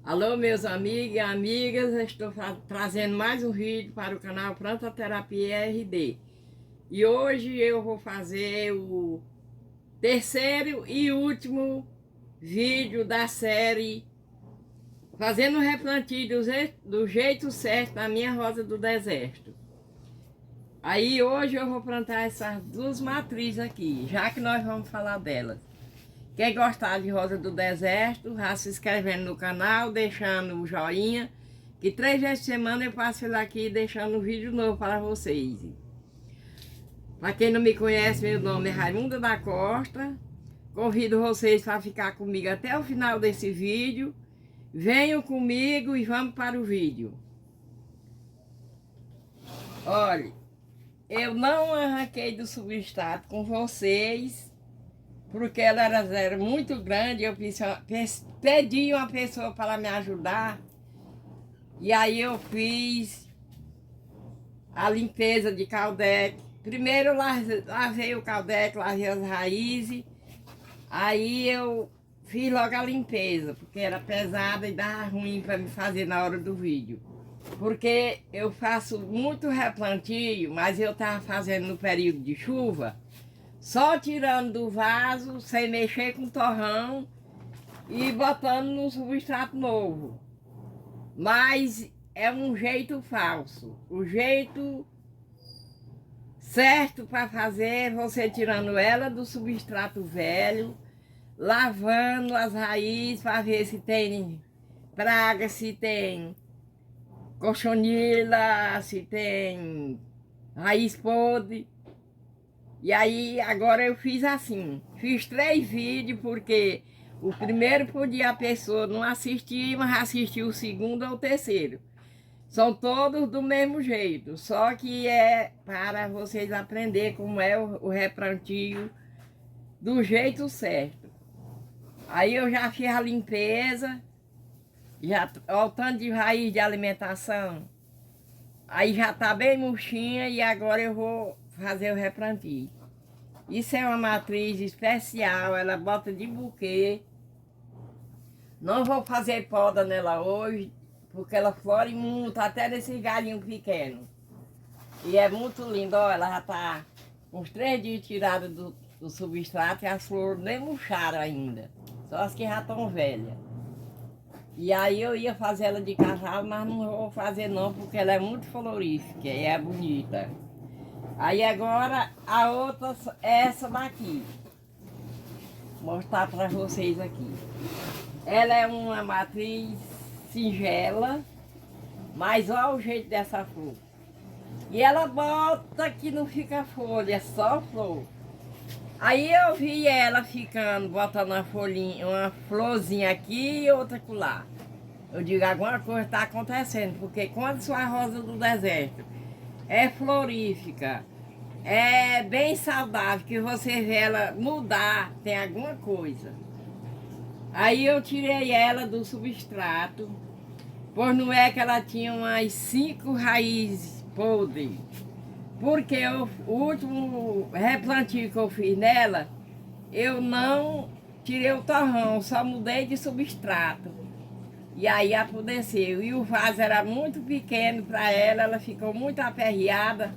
Alô, meus amigos e amigas, eu estou trazendo mais um vídeo para o canal Planta Terapia RD. E hoje eu vou fazer o terceiro e último vídeo da série Fazendo replantio do jeito certo na minha rosa do deserto. Aí hoje eu vou plantar essas duas matrizes aqui, já que nós vamos falar delas. Quem gostar de rosa do deserto, já se inscrevendo no canal, deixando o joinha, que 3 vezes por semana eu passo por aqui deixando um vídeo novo para vocês. Para quem não me conhece, meu nome é Raimunda da Costa. Convido vocês para ficar comigo até o final desse vídeo. Venham comigo e vamos para o vídeo. Olha, eu não arranquei do substrato com vocês, porque elas eram muito grandes. Eu pedi uma pessoa para me ajudar. E aí eu fiz a limpeza de caldeque. Primeiro lavei o caldeque, lavei as raízes. Aí eu fiz logo a limpeza, porque era pesada e dava ruim para me fazer na hora do vídeo. Porque eu faço muito replantio, mas eu estava fazendo no período de chuva, só tirando do vaso, sem mexer com torrão e botando no substrato novo. Mas é um jeito falso. O jeito certo para fazer é você tirando ela do substrato velho, lavando as raízes para ver se tem praga, se tem cochonila, se tem raiz podre. E aí agora eu fiz assim, fiz 3 vídeos, porque o primeiro podia a pessoa não assistir, mas assistir o segundo ou o terceiro. São todos do mesmo jeito, só que é para vocês aprenderem como é o replantio do jeito certo. Aí eu já fiz a limpeza, já, olha o tanto de raiz de alimentação. Aí já está bem murchinha e agora eu vou fazer o replantio. Isso é uma matriz especial, ela bota de buquê. Não vou fazer poda nela hoje, porque ela flore muito, até nesses galinhos pequenos. E é muito linda, ó, ela já está uns 3 dias tirada do substrato e as flores nem murcharam ainda. Só as que já estão velhas. E aí eu ia fazer ela de casal, mas não vou fazer não, porque ela é muito florífica e é bonita. Aí agora a outra é essa daqui. Vou mostrar para vocês aqui. Ela é uma matriz singela, mas olha o jeito dessa flor. E ela bota que não fica folha, é só flor. Aí eu vi ela ficando, botando uma folhinha, uma florzinha aqui e outra lá. Eu digo, alguma coisa está acontecendo, porque quando sua rosa do deserto é florífica, é bem saudável, que você vê ela mudar, tem alguma coisa. Aí eu tirei ela do substrato, pois não é que ela tinha umas 5 raízes podres. Porque o último replantio que eu fiz nela, eu não tirei o torrão, só mudei de substrato. E aí apodreceu. E o vaso era muito pequeno para ela, ela ficou muito aperreada.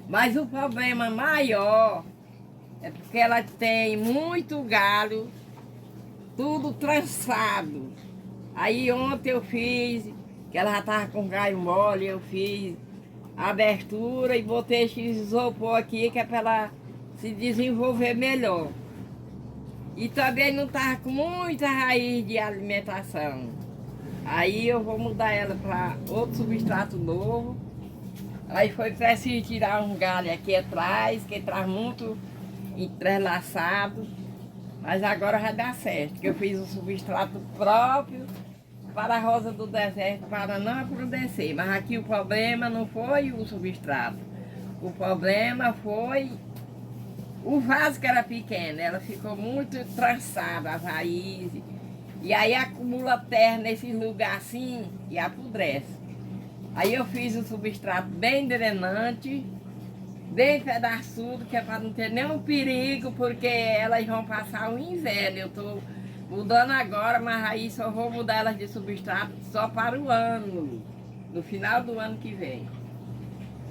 Mas o problema maior é porque ela tem muito galho, tudo trançado. Aí ontem eu fiz, que ela já estava com galho mole, eu fiz a abertura e botei esse isopor aqui, que é para ela se desenvolver melhor. E também não estava com muita raiz de alimentação. Aí eu vou mudar ela para outro substrato novo. Aí foi preciso tirar um galho aqui atrás, que traz muito entrelaçado. Mas agora vai dar certo, que eu fiz um substrato próprio para a rosa do deserto, para não apodrecer. Mas aqui o problema não foi o substrato. O problema foi o vaso, que era pequeno. Ela ficou muito trançada, as raízes. E aí acumula terra nesses lugares assim e apodrece. Aí eu fiz um substrato bem drenante, bem pedaçudo, que é para não ter nenhum perigo, porque elas vão passar o inverno. Eu estou Mudando agora, mas aí só vou mudar elas de substrato só para o ano, no final do ano que vem.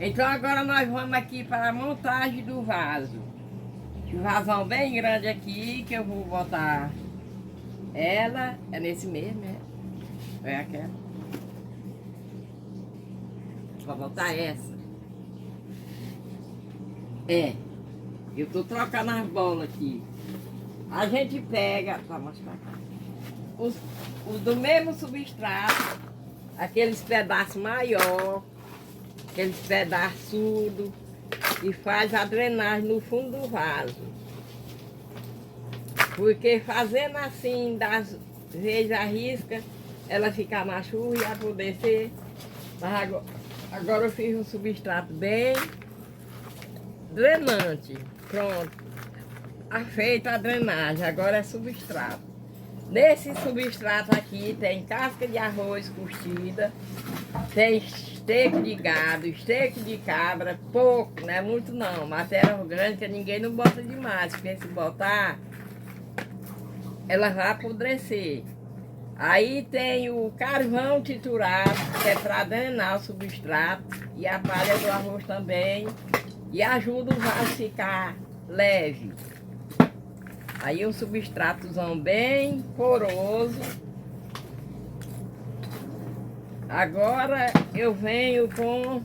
Então agora nós vamos aqui para a montagem do vaso. Um vasão bem grande aqui, que eu vou botar ela, é nesse mesmo, né? É aquela. Vou botar essa. É, eu tô trocando as bolas aqui. A gente pega, pra mostrar cá, os do mesmo substrato, aqueles pedaços maiores, aqueles pedaçudos, e faz a drenagem no fundo do vaso. Porque fazendo assim, das vezes a risca, ela fica na chuva e apodrecer. Mas agora eu fiz um substrato bem drenante. Pronto. Feita a drenagem, agora é substrato. Nesse substrato aqui tem casca de arroz curtida, tem esteco de gado, esteco de cabra, pouco, não é muito não. Matéria orgânica ninguém não bota demais, porque se botar, ela vai apodrecer. Aí tem o carvão triturado, que é para drenar o substrato, e a palha do arroz também, e ajuda o vaso a ficar leve. Aí um substratozão bem poroso. Agora eu venho com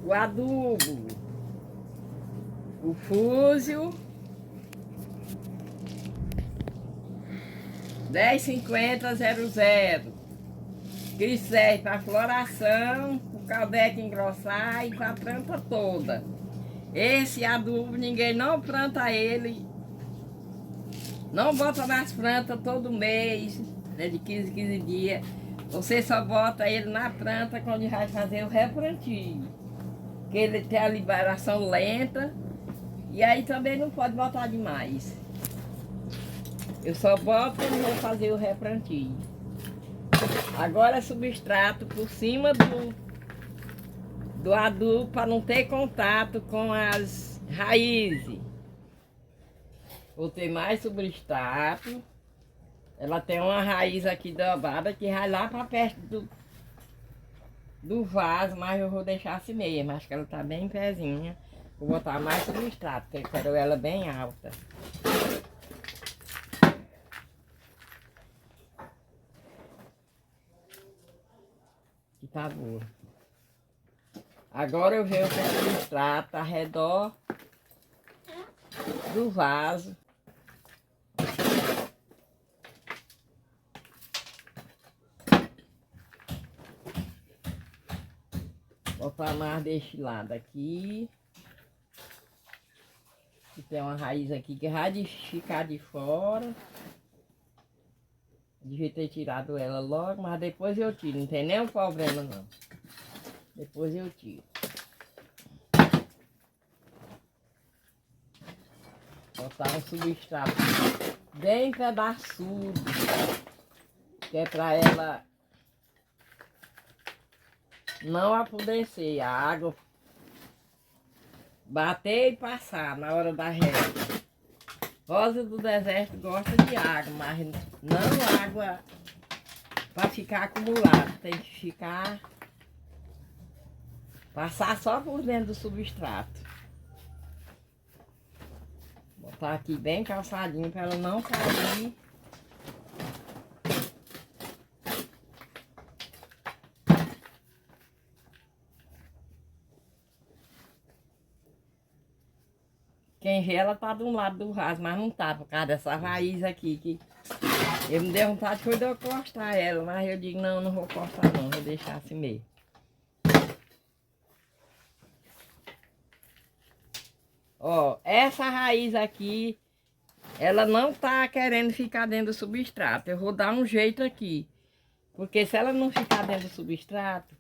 o adubo, o fúzio 105000, que serve para floração, o caldeque engrossar e para a planta toda. Esse adubo ninguém não planta ele, não bota nas plantas todo mês, né, de 15 em 15 dias. Você só bota ele na planta quando vai fazer o replantio. Que ele tem a liberação lenta e aí também não pode botar demais. Eu só boto quando vou fazer o replantio. Agora substrato por cima do adubo para não ter contato com as raízes. Vou ter mais substrato. Ela tem uma raiz aqui dobrada que vai lá para perto do vaso, mas eu vou deixar assim mesmo. Acho que ela tá bem pezinha. Vou botar mais substrato, porque eu quero ela bem alta. Que tá boa. Agora eu venho com o substrato ao redor do vaso. Botar mais deste lado aqui. Que tem uma raiz aqui que vai ficar de fora. Devia ter tirado ela logo, mas depois eu tiro. Não tem nenhum problema não. Depois eu tiro. Botar um substrato bem pedaçudo. Que é para ela não apodrecer, a água bater e passar na hora da rega. Rosa do deserto gosta de água, mas não água para ficar acumulada. Tem que ficar, passar só por dentro do substrato. Botar aqui bem calçadinho para ela não cair. Quem vê ela tá de um lado do vaso, mas não tá, por causa dessa raiz aqui, que eu me dei vontade foi de eu cortar ela, mas eu digo, não, não vou cortar não, vou deixar assim mesmo. Ó, essa raiz aqui, ela não tá querendo ficar dentro do substrato, eu vou dar um jeito aqui. Porque se ela não ficar dentro do substrato,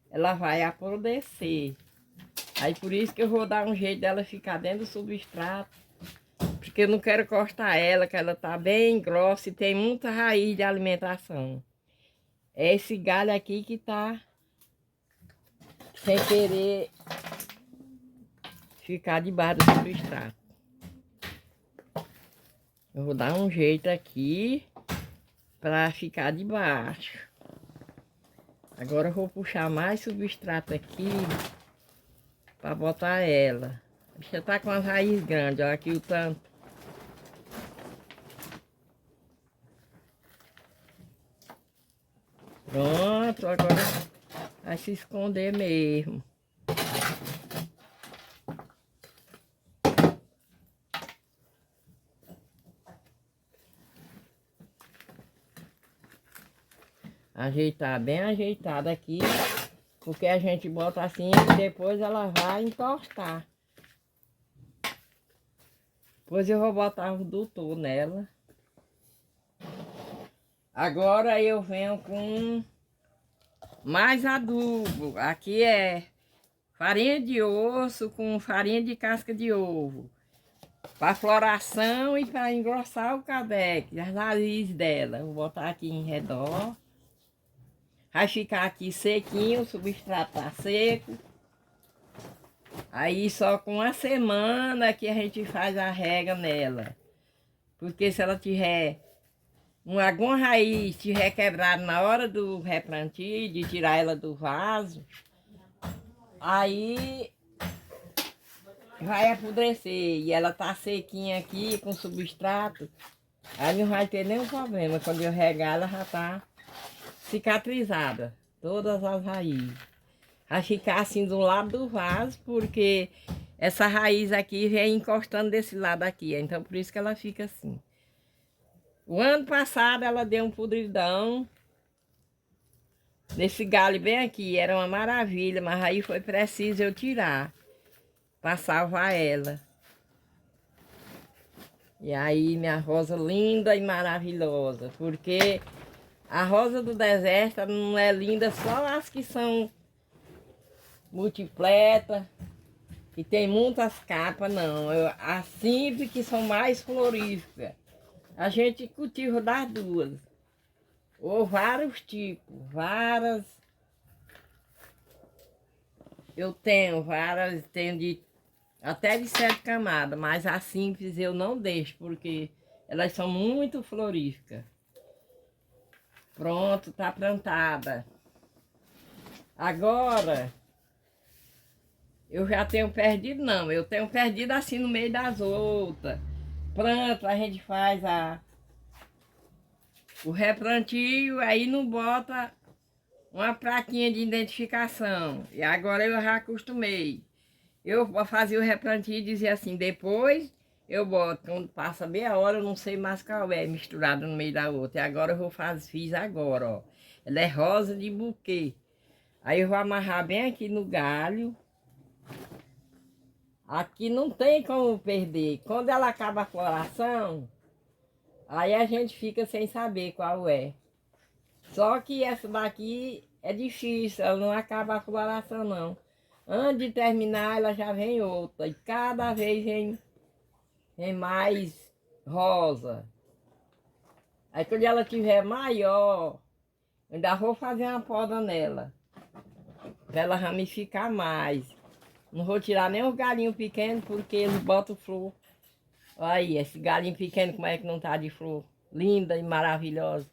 ela vai apodrecer. Aí por isso que eu vou dar um jeito dela ficar dentro do substrato. Porque eu não quero cortar ela, que ela tá bem grossa e tem muita raiz de alimentação. É esse galho aqui que tá sem querer ficar debaixo do substrato. Eu vou dar um jeito aqui para ficar de baixo. Agora eu vou puxar mais substrato aqui para botar ela. A bicha tá com as raízes grandes, olha aqui o tanto. Pronto, agora vai se esconder mesmo. Ajeitar bem ajeitado aqui, porque a gente bota assim e depois ela vai encostar. Depois eu vou botar o doutor nela. Agora eu venho com mais adubo. Aqui é farinha de osso com farinha de casca de ovo. Para floração e para engrossar o cabeque, as raízes dela. Vou botar aqui em redor. Vai ficar aqui sequinho, o substrato tá seco. Aí só com uma semana que a gente faz a rega nela. Porque se ela tiver alguma raiz tiver quebrada na hora do replantio, de tirar ela do vaso, aí vai apodrecer. E ela tá sequinha aqui com substrato, aí não vai ter nenhum problema. Quando eu regar, ela já tá cicatrizada, todas as raízes. Vai ficar assim do lado do vaso, porque essa raiz aqui vem encostando desse lado aqui, então por isso que ela fica assim. O ano passado ela deu um podridão nesse galho bem aqui, era uma maravilha, mas aí foi preciso eu tirar para salvar ela. E aí minha rosa linda e maravilhosa, porque a rosa do deserto não é linda só as que são multipleta, que tem muitas capas, não. As simples que são mais floríferas. A gente cultiva das duas. Ou vários tipos, várias. Eu tenho várias, tenho até de 7 camadas, mas as simples eu não deixo, porque elas são muito floríferas. Pronto, tá plantada. Agora, eu já tenho perdido, não. Eu tenho perdido assim no meio das outras. Planta, a gente faz o replantio, aí não bota uma plaquinha de identificação. E agora eu já acostumei. Eu fazia o replantio e dizia assim, depois eu boto, quando passa meia hora, eu não sei mais qual é, misturada no meio da outra. E agora fiz agora, ó. Ela é rosa de buquê. Aí eu vou amarrar bem aqui no galho. Aqui não tem como perder. Quando ela acaba a floração, aí a gente fica sem saber qual é. Só que essa daqui é difícil, ela não acaba a floração não. Antes de terminar, ela já vem outra. E cada vez vem mais rosa. Aí quando ela tiver maior, ainda vou fazer uma poda nela. Para ela ramificar mais. Não vou tirar nem os galinhos pequenos, porque eles botam flor. Olha aí, esse galinho pequeno, como é que não tá de flor? Linda e maravilhosa.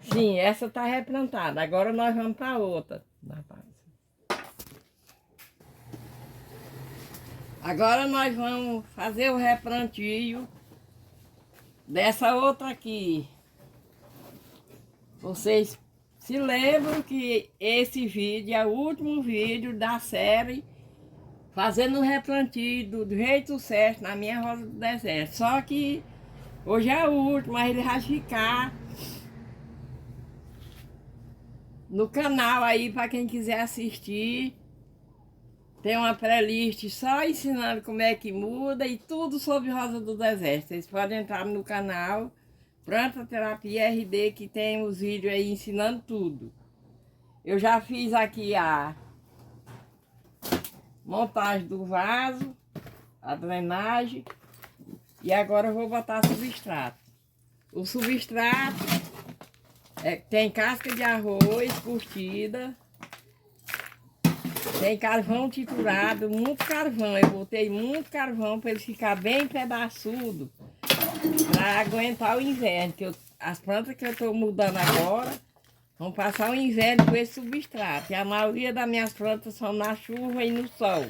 Sim, essa tá replantada. Agora nós vamos para outra. Agora nós vamos fazer o replantio dessa outra aqui. Vocês se lembram que esse vídeo é o último vídeo da série fazendo o replantio do jeito certo na minha rosa do deserto. Só que hoje é o último, mas ele vai ficar no canal aí para quem quiser assistir. Tem uma playlist só ensinando como é que muda e tudo sobre rosa do deserto. Vocês podem entrar no canal Planta Terapia RD, que tem os vídeos aí ensinando tudo. Eu já fiz aqui a montagem do vaso, a drenagem, e agora eu vou botar substrato. O substrato tem casca de arroz curtida, Tem carvão triturado, muito carvão. Eu botei muito carvão para ele ficar bem pedaçudo, para aguentar o inverno. As plantas que eu estou mudando agora vão passar o inverno com esse substrato. E a maioria das minhas plantas são na chuva e no sol.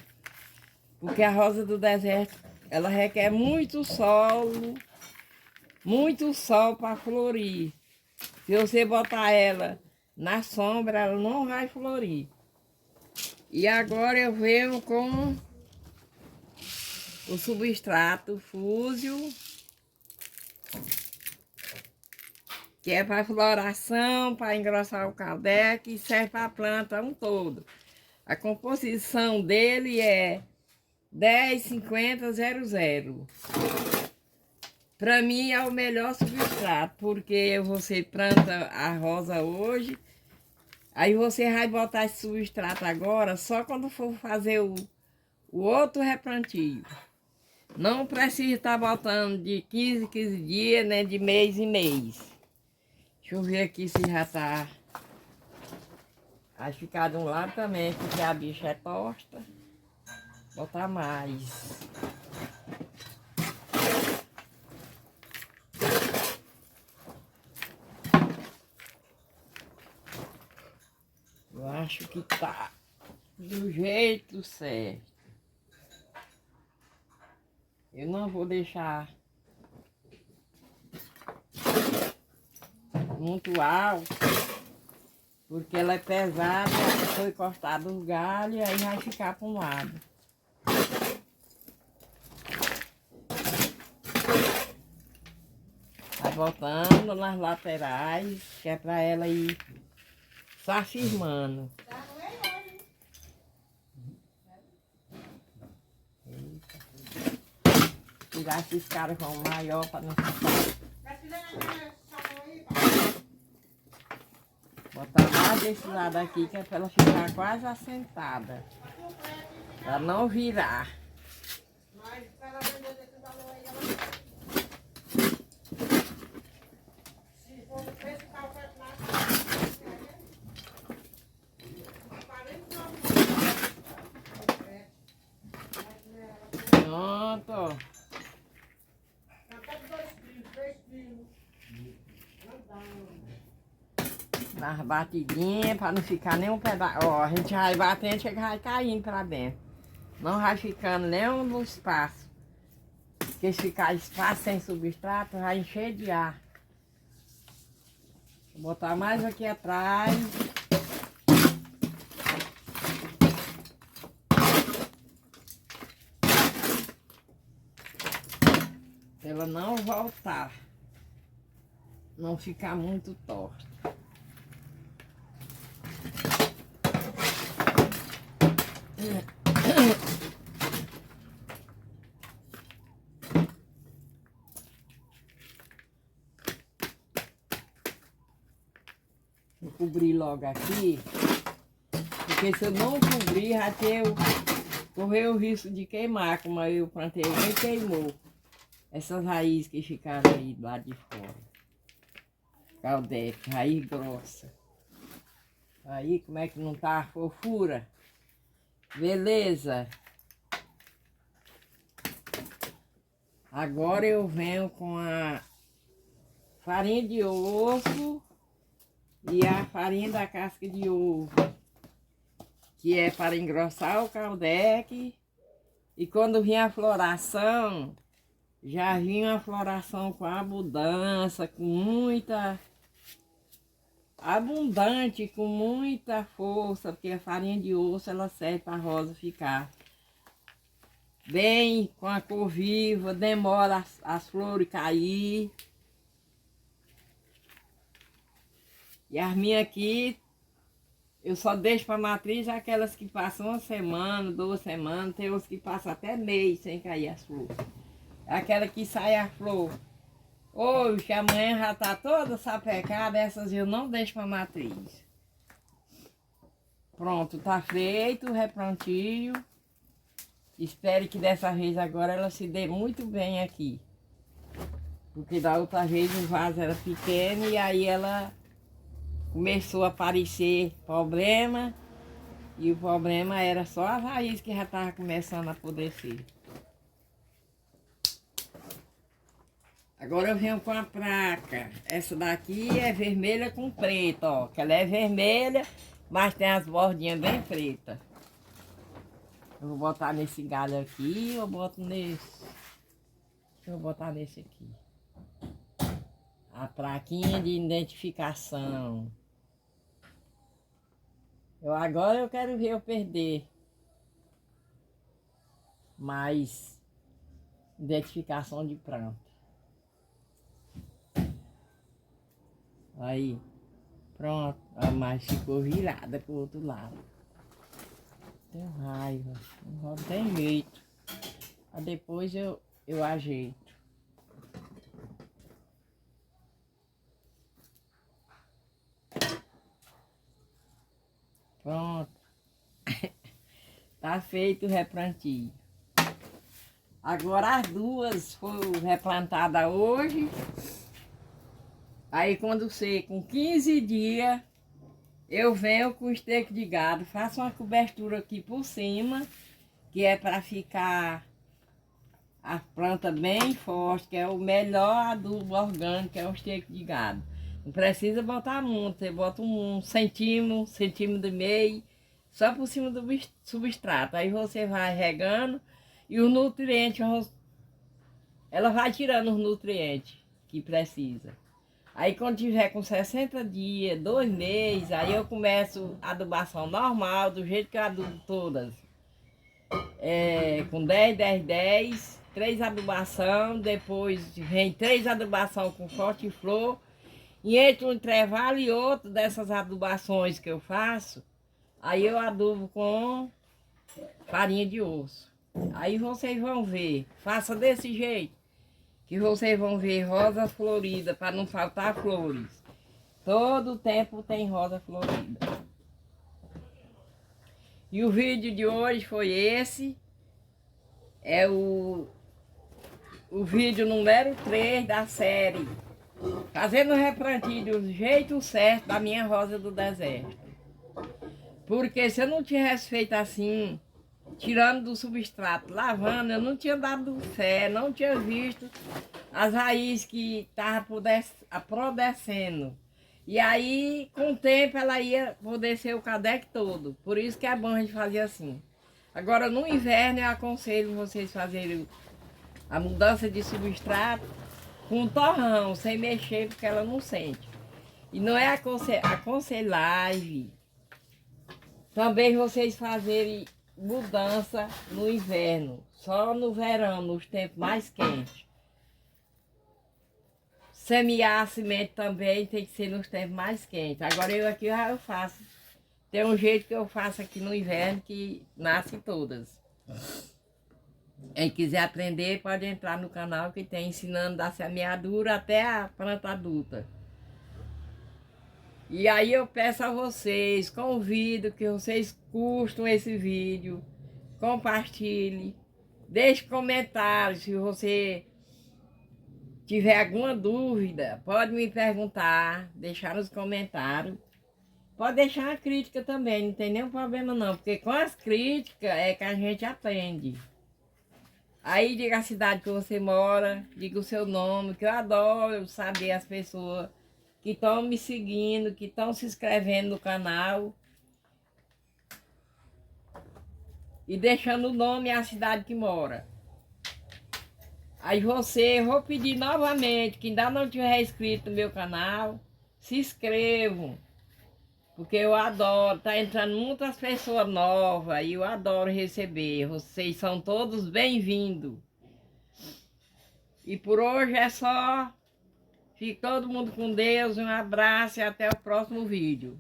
Porque a rosa do deserto, ela requer muito sol para florir. Se você botar ela na sombra, ela não vai florir. E agora eu venho com o substrato fúsio, que é para floração, para engrossar o caldeque, e serve para a planta um todo. A composição dele é 10,50,00. Para mim é o melhor substrato, porque você planta a rosa hoje, aí você vai botar esse substrato agora só quando for fazer o outro replantio. Não precisa estar botando de 15 em 15 dias, nem de mês em mês. Deixa eu ver aqui se já tá. Vai ficar de um lado também, porque a bicha é tosta. Botar mais. Eu acho que tá do jeito certo. Eu não vou deixar muito alto, porque ela é pesada, foi cortado o galho e aí vai ficar para um lado. Vai botando nas laterais, que é para ela ir se afirmando. Tirar esses caras com o maior para não ficar. Botar mais desse lado aqui, que é para ela ficar quase assentada. Para não virar. Pronto. Nas batidinhas, para não ficar nem um pedaço. Ó, a gente vai batendo, chega vai caindo para dentro. Não vai ficando nem no espaço. Porque se ficar espaço sem substrato, vai encher de ar. Vou botar mais aqui atrás. Pra ela não voltar. Não ficar muito torta. Vou cobrir logo aqui, porque se eu não cobrir, já correu o risco de queimar, como eu plantei e queimou. Essas raízes que ficaram aí do lado de fora. Caldeque, raiz grossa. Aí, como é que não tá a fofura? Beleza. Agora eu venho com a farinha de ovo e a farinha da casca de ovo, que é para engrossar o caldeque. E quando vinha a floração, já vinha a floração com abundância, com muita... abundante, com muita força, porque a farinha de osso ela serve para a rosa ficar bem com a cor viva, demora as flores cair. E as minhas aqui, eu só deixo para matriz aquelas que passam uma semana, 2 semanas, tem outras que passam até mês sem cair as flores. Aquela que sai a flor hoje, que amanhã já está toda sapecada, essas eu não deixo para matriz. Pronto, tá feito o replantio. Espero que dessa vez agora ela se dê muito bem aqui. Porque da outra vez o vaso era pequeno e aí ela começou a aparecer problema. E o problema era só as raízes que já estavam começando a apodrecer. Agora eu venho com a placa. Essa daqui é vermelha com preto, ó. Que ela é vermelha, mas tem as bordinhas bem pretas. Eu vou botar nesse galho aqui, eu boto nesse. Deixa eu botar nesse aqui. A plaquinha de identificação. Agora eu quero ver eu perder mais identificação de planta. Aí, pronto. Mas ficou virada pro outro lado. Tenho raiva. Não tem jeito. Aí depois eu ajeito. Pronto. Tá feito o replantio. Agora as duas foram replantadas hoje. Aí quando você, com 15 dias, eu venho com esterco de gado, faço uma cobertura aqui por cima, que é para ficar a planta bem forte, que é o melhor adubo orgânico, que é o esterco de gado. Não precisa botar muito, você bota um centímetro e meio, só por cima do substrato. Aí você vai regando e os nutrientes, ela vai tirando os nutrientes que precisa. Aí quando tiver com 60 dias, 2 meses, aí eu começo a adubação normal, do jeito que eu adubo todas. Com 10, 10, 10, 3 adubação, depois vem 3 adubação com forte flor. E entre um intervalo e outro dessas adubações que eu faço, aí eu adubo com farinha de osso. Aí vocês vão ver, faça desse jeito, que vocês vão ver rosa florida, para não faltar flores. Todo tempo tem rosa florida. E o vídeo de hoje foi esse. É o vídeo número 3 da série. Fazendo o replantio do jeito certo da minha rosa do deserto. Porque se eu não tivesse feito assim, tirando do substrato, lavando, eu não tinha dado fé, não tinha visto as raízes que estavam apodrecendo. E aí, com o tempo, ela ia apodrecer o cadeque todo. Por isso que é bom a gente fazer assim. Agora, no inverno, eu aconselho vocês fazerem a mudança de substrato com torrão, sem mexer, porque ela não sente. E não é aconselhável também vocês fazerem mudança no inverno, só no verão, nos tempos mais quentes. Semear a semente também tem que ser nos tempos mais quentes. Agora eu aqui eu faço. Tem um jeito que eu faço aqui no inverno que nasce todas. Quem quiser aprender pode entrar no canal que tem ensinando da semeadura até a planta adulta. E aí eu peço a vocês, convido que vocês curtam esse vídeo, compartilhem, deixe comentários. Se você tiver alguma dúvida, pode me perguntar, deixar nos comentários. Pode deixar uma crítica também, não tem nenhum problema não, porque com as críticas é que a gente aprende. Aí diga a cidade que você mora, diga o seu nome, que eu adoro saber as pessoas que estão me seguindo, que estão se inscrevendo no canal. E deixando o nome e a cidade que mora. Aí eu vou pedir novamente, que ainda não tiver inscrito no meu canal, se inscrevam. Porque eu adoro, tá entrando muitas pessoas novas e eu adoro receber. Vocês são todos bem-vindos. E por hoje é só. Fique todo mundo com Deus, um abraço e até o próximo vídeo.